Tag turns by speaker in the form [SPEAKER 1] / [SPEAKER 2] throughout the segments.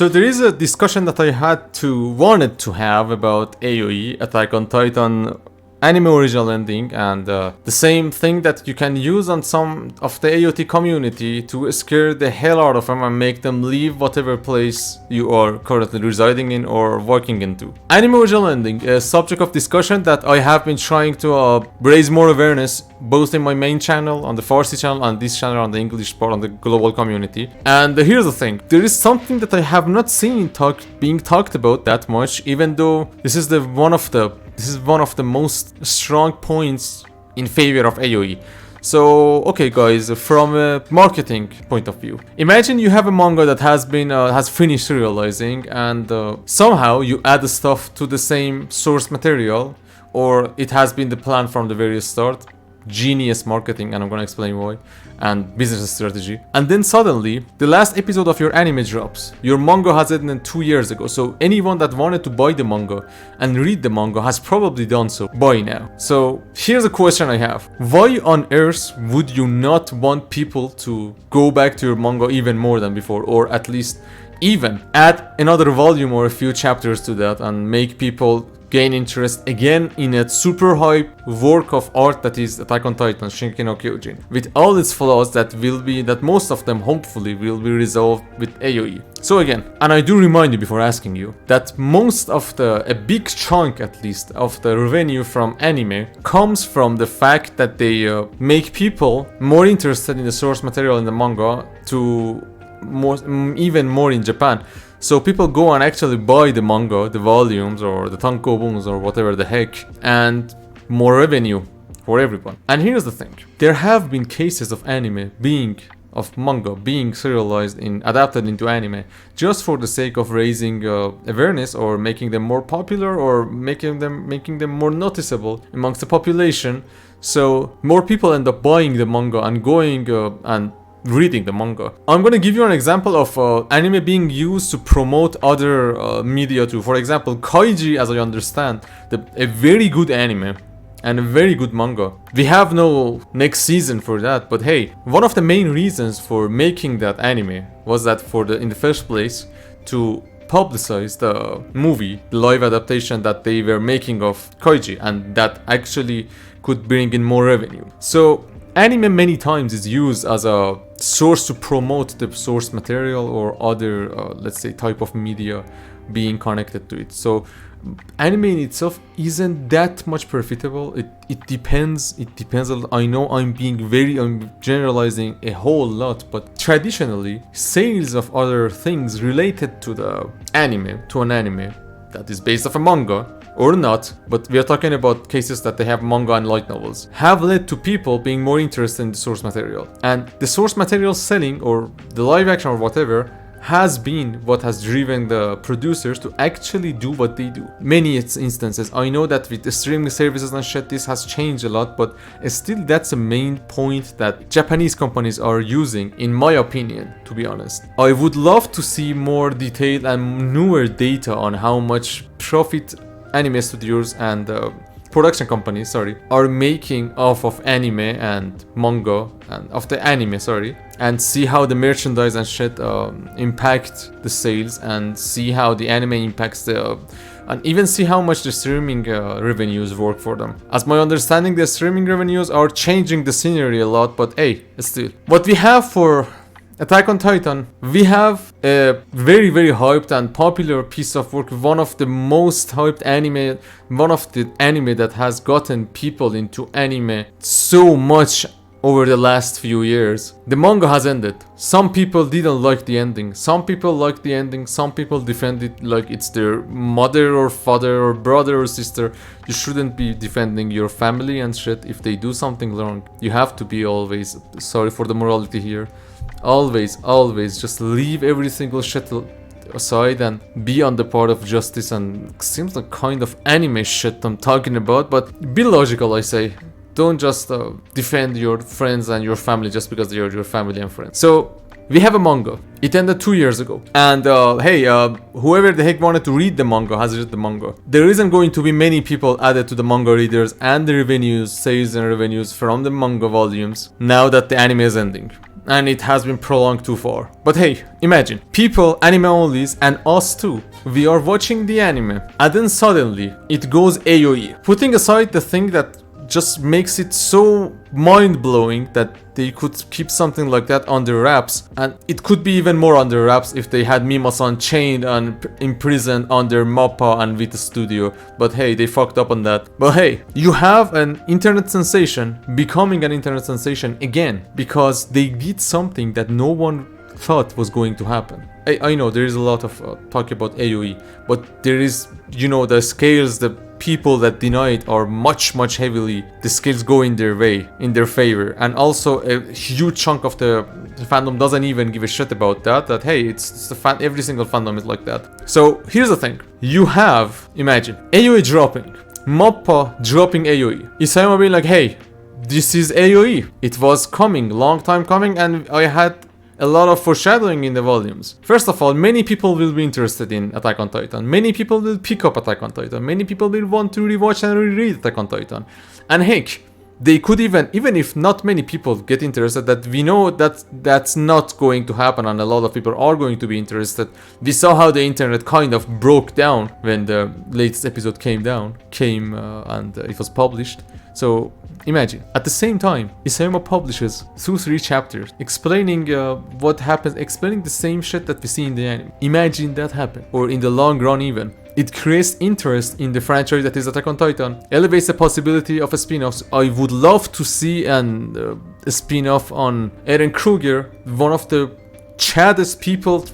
[SPEAKER 1] So there is a discussion that I wanted to have about AOE, Attack on Titan anime original ending, and the same thing that you can use on some of the AOT community to scare the hell out of them and make them leave whatever place you are currently residing in or working into. Anime original ending, a subject of discussion that I have been trying to raise more awareness both in my main channel, on the Farsi channel, and this channel on the English part, on the global community. And here's the thing, there is something that I have not seen being talked about that much, even though this is one of the most strong points in favor of AOE. So, okay guys, from a marketing point of view, imagine you have a manga that has finished serializing, and somehow you add stuff to the same source material, or it has been the plan from the very start. Genius marketing, and I'm gonna explain why, and business strategy. And then suddenly, the last episode of your anime drops. Your manga has ended 2 years ago, so anyone that wanted to buy the manga and read the manga has probably done so by now. So here's a question I have. Why on earth would you not want people to go back to your manga even more than before, or at least even add another volume or a few chapters to that and make people gain interest again in a super hype work of art that is Attack on Titan, Shingeki no Kyojin, with all its flaws that most of them hopefully will be resolved with AOE. So again, and I do remind you before asking you, that a big chunk at least of the revenue from anime comes from the fact that they make people more interested in the source material in the manga, even more in Japan. So people go and actually buy the manga, the volumes, or the tankobons, or whatever the heck, and more revenue for everyone. And here's the thing. There have been cases of manga being serialized adapted into anime just for the sake of raising awareness, or making them more popular, or making them more noticeable amongst the population. So more people end up buying the manga and going and reading the manga. I'm gonna give you an example of anime being used to promote other media too. For example, Kyojin, as I understand, a very good anime and a very good manga. We have no next season for that, but hey, one of the main reasons for making that anime was that in the first place, to publicize the movie, the live adaptation that they were making of Kyojin, and that actually could bring in more revenue. So anime many times is used as a source to promote the source material or other, let's say, type of media being connected to it. So anime in itself isn't that much profitable. It depends a lot. I know I'm generalizing a whole lot, but traditionally, sales of other things related to an anime that is based off a manga, or not, but we are talking about cases that they have manga and light novels, have led to people being more interested in the source material. And the source material selling, or the live action or whatever, has been what has driven the producers to actually do what they do. Many instances, I know that with the streaming services and shit, this has changed a lot, but still that's a main point that Japanese companies are using, in my opinion, to be honest. I would love to see more detailed and newer data on how much profit anime studios and production companies, are making off of anime and manga, and of the anime, and see how the merchandise and shit impact the sales, and see how the anime impacts and even see how much the streaming revenues work for them. As my understanding, the streaming revenues are changing the scenery a lot, but hey, still. What we have for Attack on Titan, we have a very, very hyped and popular piece of work, one of the most hyped anime, one of the anime that has gotten people into anime so much over the last few years. The manga has ended. Some people didn't like the ending. Some people liked the ending. Some people defend it like it's their mother or father or brother or sister. You shouldn't be defending your family and shit if they do something wrong. You have to be always, sorry for the morality here, always just leave every single shit aside and be on the part of justice. And seems like kind of anime shit I'm talking about, but be logical, I say. Don't just defend your friends and your family just because they're your family and friends. So we have a manga. It ended 2 years ago. And hey, whoever the heck wanted to read the manga has read the manga. There isn't going to be many people added to the manga readers and the revenues, sales and revenues from the manga volumes now that the anime is ending. and it has been prolonged too far. But hey, imagine, people, anime onlys, and us too. We are watching the anime, and then suddenly it goes AOE. Putting aside the thing that just makes it so mind-blowing that they could keep something like that under wraps, and it could be even more under wraps if they had Mima-san chained and imprisoned under Mappa and Vita Studio, but hey, they fucked up on that. But hey, you have an internet sensation becoming an internet sensation again, because they did something that no one thought was going to happen. I know there is a lot of talk about AOE, but there is, you know, the scales, the people that deny it are much heavily, the scales go in their way, in their favor, and also a huge chunk of the fandom doesn't even give a shit about that hey, it's the fan, every single fandom is like that. So here's the thing, you have, imagine, AOE dropping, Mappa dropping AOE, Isayama being like, hey, this is AOE, it was coming, long time coming, and I had a lot of foreshadowing in the volumes. First of all, many people will be interested in Attack on Titan. Many people will pick up Attack on Titan. Many people will want to rewatch and reread Attack on Titan. And heck, they could even if not many people get interested, that we know that that's not going to happen and a lot of people are going to be interested. We saw how the internet kind of broke down when the latest episode came and it was published. So imagine, at the same time, Isayama publishes 2-3 chapters explaining what happens, explaining the same shit that we see in the anime. Imagine that happen, or in the long run even. It creates interest in the franchise that is Attack on Titan, elevates the possibility of a spin-off. I would love to see a spin-off on Eren Kruger, one of the chaddest people,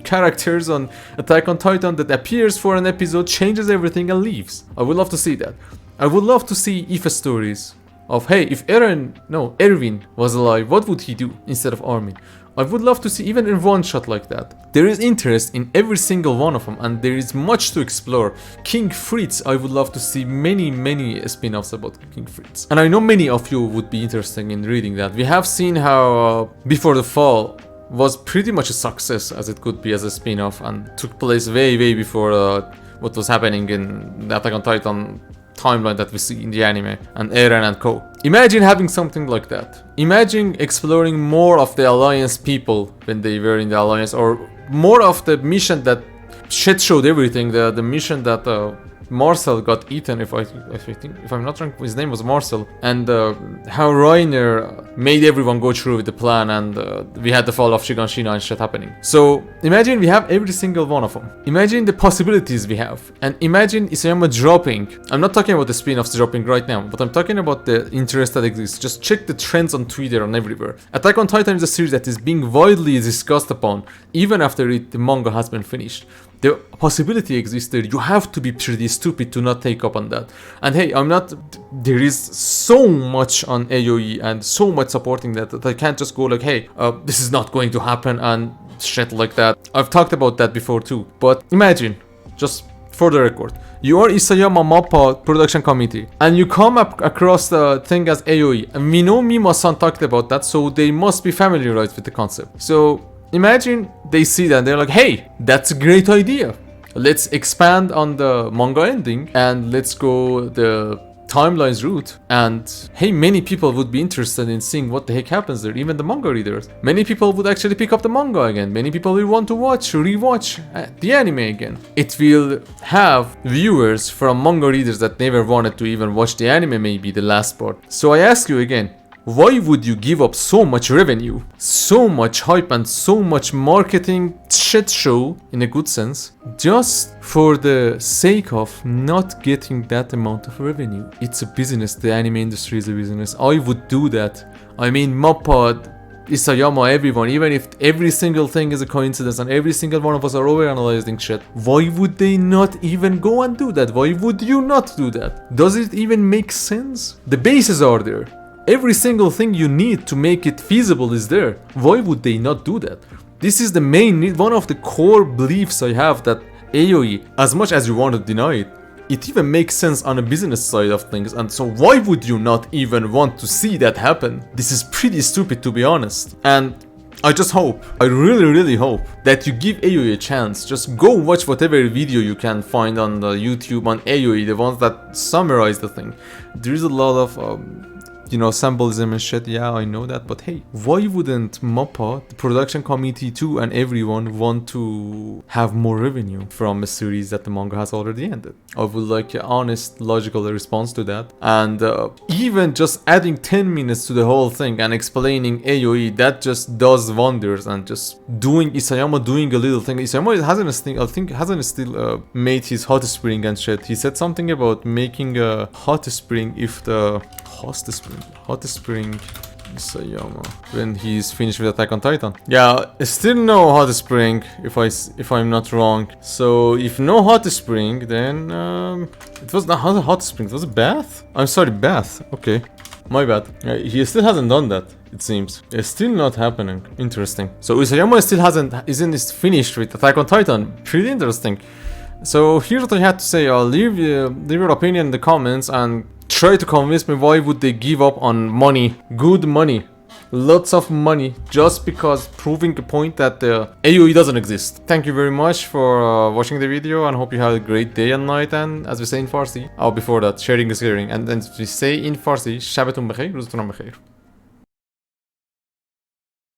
[SPEAKER 1] characters on Attack on Titan, that appears for an episode, changes everything and leaves. I would love to see that. I would love to see Ifa stories of, hey, if Erwin was alive, what would he do instead of Armin? I would love to see even in one shot like that. There is interest in every single one of them, and there is much to explore. King Fritz, I would love to see many spin-offs about King Fritz. And I know many of you would be interested in reading that. We have seen how Before the Fall was pretty much a success as it could be as a spin-off, and took place way before what was happening in the Attack on Titan timeline that we see in the anime, and Eren and co. Imagine having something like that. Imagine exploring more of the Alliance people when they were in the Alliance, or more of the mission that shit showed everything, the mission that Marcel got eaten, if I'm not wrong, his name was Marcel, and how Reiner made everyone go through with the plan, and we had the fall of Shiganshina and shit happening. So imagine we have every single one of them. Imagine the possibilities we have, and imagine Isayama dropping. I'm not talking about the spin-offs dropping right now, but I'm talking about the interest that exists. Just check the trends on Twitter and everywhere. Attack on Titan is a series that is being widely discussed upon, even after the manga has been finished. The possibility exists there. You have to be pretty stupid to not take up on that. And hey, there is so much on AOE and so much supporting that I can't just go like, hey, this is not going to happen and shit like that. I've talked about that before too. But imagine, just for the record, you are Isayama Mappa production committee, and you come up across the thing as AOE. And we know Mima-san talked about that, so they must be familiarized with the concept. So imagine they see that and they're like, hey, that's a great idea. Let's expand on the manga ending and let's go the timelines route. And hey, many people would be interested in seeing what the heck happens there, even the manga readers. Many people would actually pick up the manga again. Many people will want to rewatch the anime again. It will have viewers from manga readers that never wanted to even watch the anime, maybe the last part. So I ask you again, why would you give up so much revenue, so much hype and so much marketing shit show, in a good sense, just for the sake of not getting that amount of revenue? It's a business, the anime industry is a business. I would do that. I mean, Mappa, Isayama, everyone, even if every single thing is a coincidence and every single one of us are overanalyzing shit, why would they not even go and do that? Why would you not do that? Does it even make sense? The bases are there. Every single thing you need to make it feasible is there. Why would they not do that? This is the main, one of the core beliefs I have, that AOE, as much as you want to deny it, it even makes sense on a business side of things, and so why would you not even want to see that happen? This is pretty stupid, to be honest. And I just hope, I really hope that you give AOE a chance. Just go watch whatever video you can find on the YouTube on AOE, the ones that summarize the thing. There is a lot of you know, symbolism and shit. Yeah, I know that, but hey, why wouldn't Mappa, the production committee too, and everyone want to have more revenue from a series that the manga has already ended? I would like an honest, logical response to that. And even just adding 10 minutes to the whole thing and explaining AOE, that just does wonders. And just doing Isayama doing a little thing. Isayama hasn't still made his hot spring and shit. He said something about making a hot spring if the hot spring Isayama when he's finished with Attack on Titan. Yeah, still no hot spring if I'm not wrong. So if no hot spring, then it was not a hot spring. It was a bath. I'm sorry, bath. Okay, my bad. He still hasn't done that. It seems it's still not happening. Interesting. So Isayama still isn't finished with Attack on Titan. Pretty interesting. So here's what I had to say. I'll leave your opinion in the comments and try to convince me why would they give up on money, good money, lots of money, just because proving a point that the AOE doesn't exist. Thank you very much for watching the video and hope you have a great day and night. And as we say in Farsi, before that, sharing is caring. And then we say in Farsi, شبتون بخیر, روزتون بخیر.